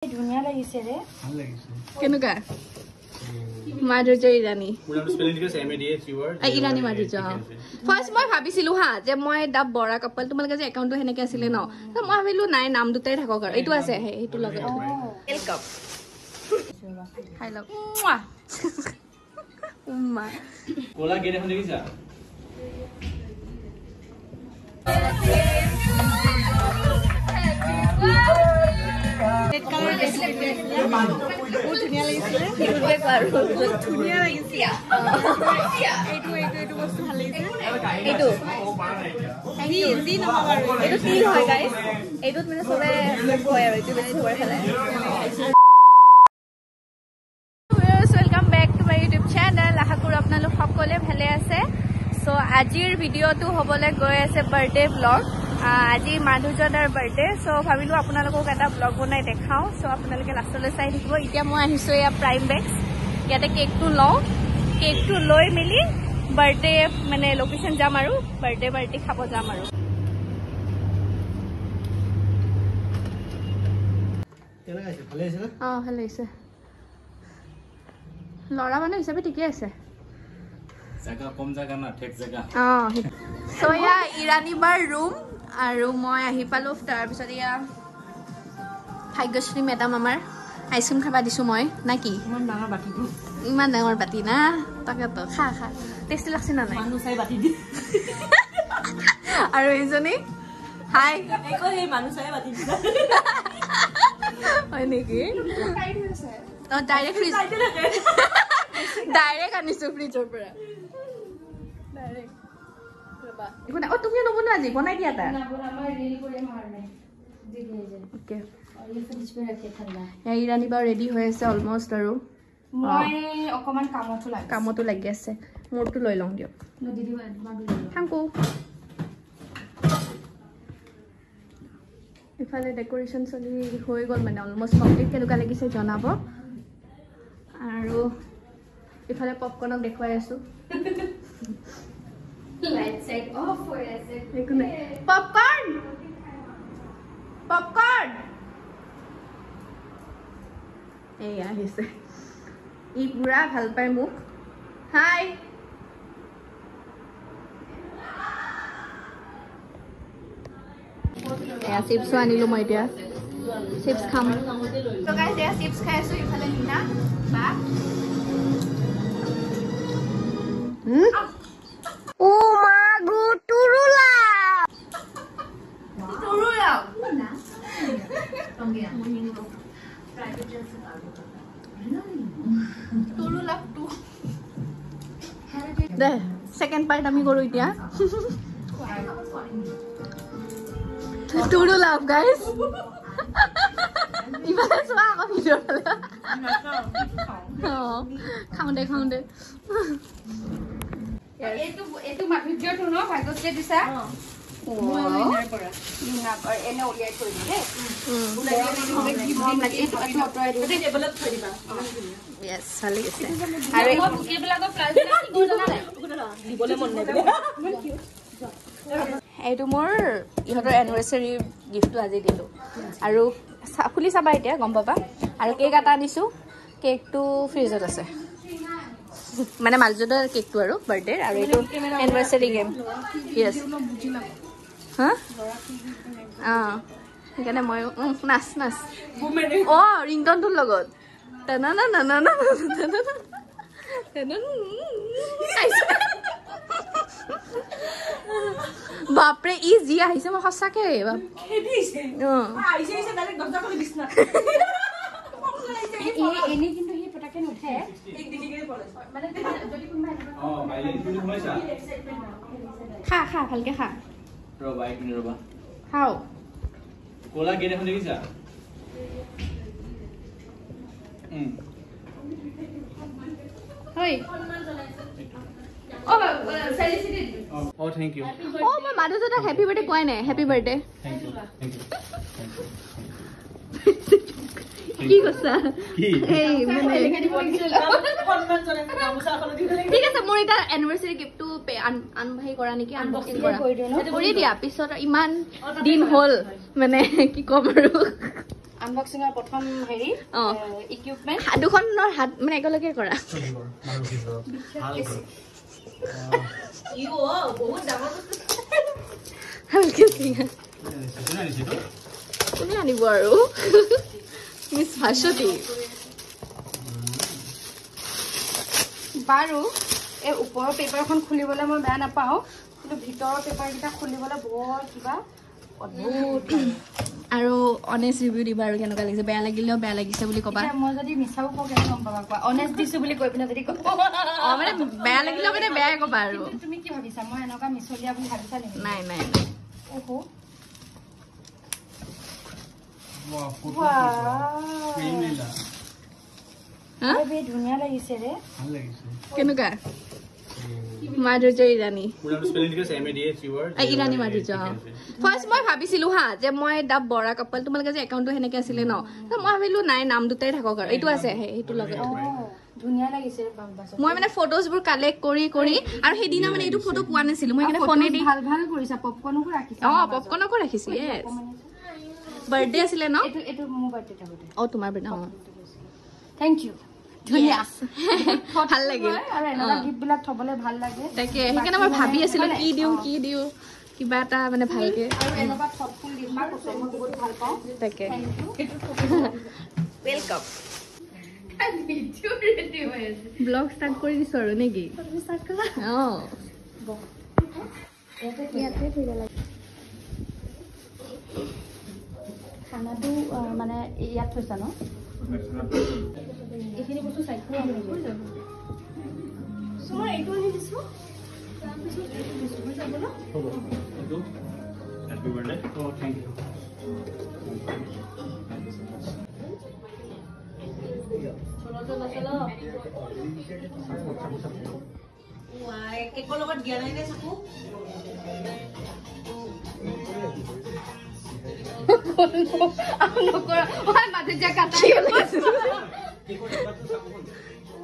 ধুনীয়া লাগিছে ৰে ভাল লাগিছে কেনেকা মাধুৰ্য ইৰাণী পুৰা স্পেলিং দিছে এমএডি কিৱৰ্ড ইৰাণী মাধুৰ্য ফাৰ্ষ্ট মই ভাবিছিলো হা যে মই দা বৰা কাপল তোমালোকে যে একাউণ্টটো হেনেকে আছিলে ন মই ভাবিলো নাই নাম দুটাই থাকক আৰু এইটো আছে এইটো লগাই ওয়েলকাম হাই লভ উম্মা কোলা গেট এখন দেখিছা ধুনীয়া লাগিছে ধুনীয়া লাগিছে এইটো বস্তু ভাল লাগিছে এইটো এইটো কি হয় গাইজ এইটোত মানে চবে কয় আৰু এইটো বেছি চবৰে খালে welcome back to my YouTube channel আশা কৰোঁ আপোনালোক সকলোৱে ভালে আছে চ' আজিৰ ভিডিঅ'টো হ'বলৈ গৈ আছে বাৰ্থডে ব্লগ আজি মাধুৰ্যদাৰ বাৰ্থডে চ' ভাবিলোঁ আপোনালোকক এটা ব্লগ বনাই দেখাওঁ চ' আপোনালোকে লাষ্টলৈ চাই থাকিব এতিয়া মই আহিছোঁ এয়া প্ৰাইম বেক্স ইয়াতে কেকটো লওঁ কেকটো লৈ মেলি বাৰ্থডে মানে লোকেশ্যন যাম আৰু বাৰ্থডে পাৰ্টি খাব যাম আৰু অঁ ভাল লাগিছে ল'ৰা মানুহ হিচাপে ঠিকে আছে জাগা কম জাগা না ঠেক জাগা অঁ চ' এয়া ইৰাণী বাৰ ৰুম আৰু মই আহি পালোঁ তাৰপিছত এয়া ভাগ্যশ্ৰী মেডাম আমাৰ আইচক্ৰীম খাব দিছোঁ মই না কি ইমান ডাঙৰ বাতি না তাকেতো খা টেষ্টি লাগছে না নাই আৰু এইজনী হাই হয় নেকি ডাইৰেক্ট আনিছোঁ ফ্ৰিজৰ পৰা তুমিও নবনোৱা আজি বনাই দিয়া এটা ইৰাণী বাৰু ৰেডি হৈ আছে অলমষ্ট আৰু কামতো লাগি আছে মোৰটো লৈ লওঁ দিয়ক থাংকু ইফালে ডেকৰেশ্যন চলি হৈ গ'ল মানে অলমষ্ট কমপ্লিট কেনেকুৱা লাগিছে জনাব আৰু ইফালে পপকৰ্ণক দেখুৱাই আছোঁ পপকৰ্ণ এয়া আহিছে ই পুৰা ভাল পায় মোক হাই এয়া চিপছো আনিলোঁ মই এতিয়া চিপছ খাম এয়া চিপছ খাই আছোঁ ইফালে নীনা বা দে সেকেন্ড পাৰ্ট আমি কৰোঁ এতিয়া টুৰু লাভ গাইজ ইফালে চোৱা আকৌ ভিডিঅ' ফালে খাওঁ দে এইটো মাধুৰ্যটো ন ভাগ্যশ্ৰীয়ে দিছা এনে উলিয়াই থৈ দিলে এইটো মোৰ ইহঁতৰ এনিভাৰ্চাৰী গিফ্টটো আজি দিলোঁ আৰু খুলি চাবা এতিয়া গম পাবা আৰু কেক এটা আনিছোঁ কেকটো ফ্ৰিজত আছে মানে মালজোদাৰ কেকটো আৰু বাৰ্থডে আৰু এইটো এনিভাৰ্চাৰী গেম য়েছ হা অঁ সেইকাৰণে মই নাচ অঁ ৰিংটনটোৰ লগত বাপৰে ই যি আহিছে মই সঁচাকে খা ভালকে খা খাও কোলা গেট এখন দেখিছা থ্যাংক ইউ মই মাধুৰ্যদাক হেপী বাৰ্থডে কোৱাই নাই হেপী বাৰ্থডে কি কৈছা ঠিক আছে মোৰ এটা এনিভাৰ্চাৰী গিফ্টটো আনভাই কৰা নেকি আনবক্সিং কৰা কৰি দিয়া পিছত ইমান দিন হ'ল মানে কি ক'ম আৰু আনবক্সিঙৰ প্ৰথম হেৰি ইকুইপমেন্ট দুখনৰ হাত মানে একেলগে কৰা বহুত ডাঙৰ ভালকে চিঙা কোনে আনিব আৰু মিছ ভাস্বতী বাৰু এই ওপৰৰ পেপাৰখন খুলিবলৈ মই বেয়া নাপাওঁ কিন্তু ভিতৰৰ পেপাৰকেইটা খুলিবলৈ বৰ কিবা অদ্ভুত আৰু অনেষ্ট ৰিভিউ দিবা আৰু কেনেকুৱা লাগিছে বেয়া লাগিলেও বেয়া লাগিছে বুলি ক'বা মই যদি মিছাও কওঁ কেনে গম পাবা কোৱা অনেষ্ট দিছো বুলি কৈ পিনে যদি মানে বেয়া লাগিলেও মানে বেয়াই ক'বা আৰু তুমি কি ভাবিছা মই এনেকুৱা মিছলীয়া বুলি ভাবিছা নেকি নাই নাই ওহো ধুনীয়া লাগিছে ৰে কেনেকুৱা মাধুৰ্য ইৰাণী ইৰাণী মাধুৰ্য ফাৰ্ষ্ট মই ভাবিছিলো হা যে মই দা বৰা কাপল তোমালোকে যে একাউণ্টটো সেনেকে আছিলে ন মই ভাবিলো নাই নাম দুটাই থাকক আৰু এইটো আছে সেইটো লগত ধুনীয়া লাগিছে মই মানে ফটোজবোৰ কালেক্ট কৰি কৰি আৰু সেইদিনা মানে এইটো ফটো পোৱা নাছিলো মই সেইকাৰণে ফোনে দি ভাল ভাল কৰিছা পপকৰ্ণকো ৰাখিছা পপকৰ্ণকো ৰাখিছো য়েছ বাৰ্থডে আছিলে ন এইটো মোৰ বাৰ্থডে থাকোতে তোমাৰ বাৰ্থডে থেংক ইউ ধুনীয়া ভাল লাগিল আৰু এনেকুৱা গিফ্টবিলাক থবলৈ ভাল লাগে তাকে সেইকাৰণে মই ভাবি আছিলো কি দিওঁ কিবা এটা মানে ভালকে আৰু এনেকুৱা থটফুল গিফ্ট আছে মই বহুত ভাল পাওঁ তাকে ৱেলকাম ব্লগ ষ্টাৰ্ট কৰি দিছো আৰু নেকি খানাটো মানে ইয়াত থৈছা ন এইখিনি বস্তু চাইড কৰি আনি লৈ যাব মই এইটো আনি দিছো কেকৰ লগত দিয়া নাই নে চাকু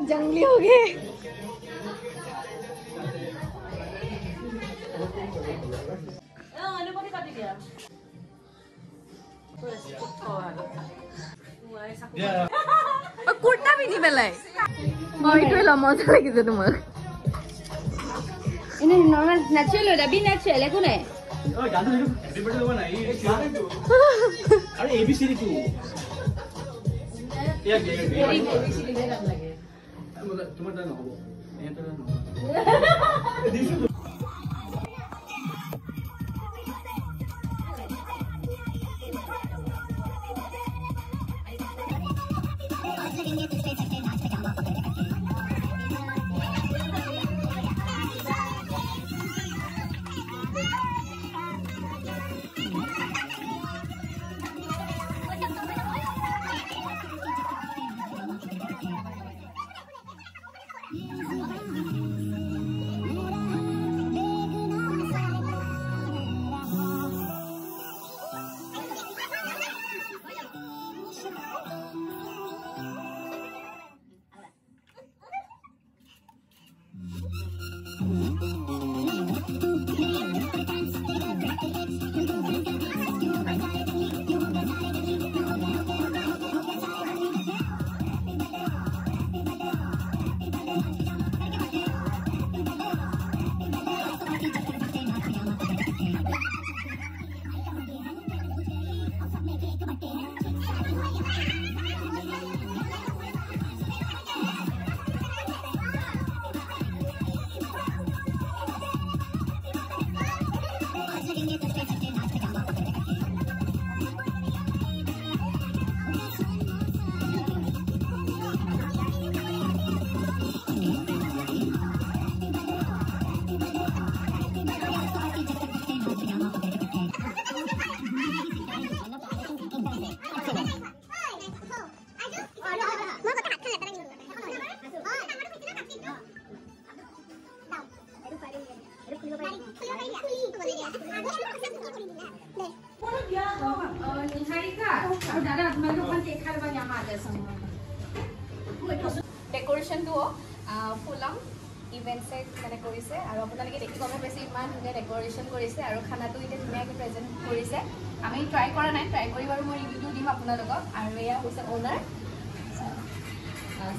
जंगली हो गए कुर्ता भी नहीं पेलाय मजा लगे तुमक नॉर्मल नेचुरल होता भी नेचुरल है कोने अरे एबीसी टू या तुम्हारा ना हो ये तो ना डेकोरेशन तो फुलम ইভেণ্টছে মানে কৰিছে আৰু আপোনালোকে দেখি গমে পাইছে ইমান ধুনীয়া ডেক'ৰেশ্যন কৰিছে আৰু খানাটো এতিয়া ধুনীয়াকৈ প্ৰেজেণ্ট কৰিছে আমি ট্ৰাই কৰা নাই ট্ৰাই কৰি বাৰু মই ৰিভিউটো দিম আপোনালোকক আৰু এয়া হৈছে অ'নাৰ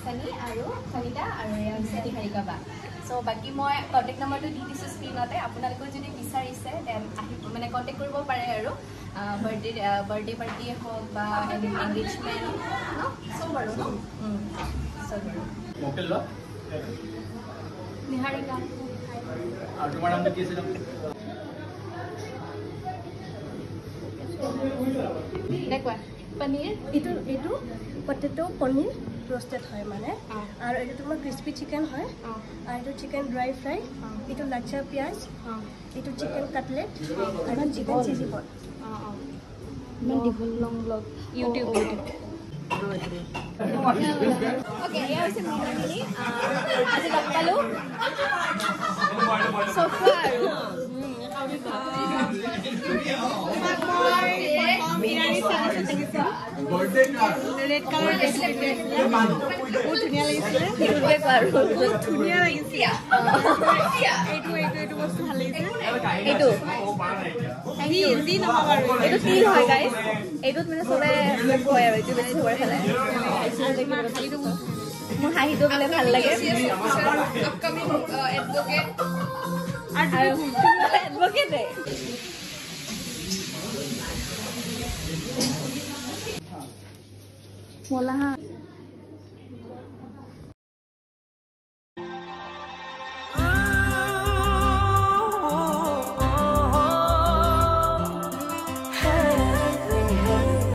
চানি আৰু সনিতা আৰু এয়া হৈছে নিহাৰিকা বা চ' বাকী মই কণ্টেক্ট নম্বৰটো দি দিছোঁ স্ক্ৰীণতে আপোনালোকেও যদি বিচাৰিছে দেন আহিব মানে কণ্টেক্ট কৰিব পাৰে আৰু বাৰ্থডে পাৰ্টিয়ে হওক বা এংগেজমেণ্ট ন চব আৰু ন চব আৰু মোকেল লোৱা নিহাৰিকা আৰু তোমাৰ নামটো কি আছিল দেখুৱা পনীৰ এইটো পটেটো পনীৰ roasted হয় মানে আৰু এইটো তোমাৰ ক্ৰিস্পি চিকেন হয় আৰু এইটো চিকেন ড্ৰাই ফ্ৰাই এইটো লাচ্ছা পিয়াজ এইটো চিকেন কাটলেট আৰু চিকেন চিলি বল ইমান দীঘল লং ব্লগ ইউটিউব অ'কে এয়া হৈছে মিনি আজি লগ পালোঁ চফা আৰু তিল হয় গাইজ এইটোত মানে চবে কয় আৰু এইটো বেছি চবৰে খালে মোৰ হাঁহিটো বোলে ভাল লাগে এডভকেটে মলা হাঁহ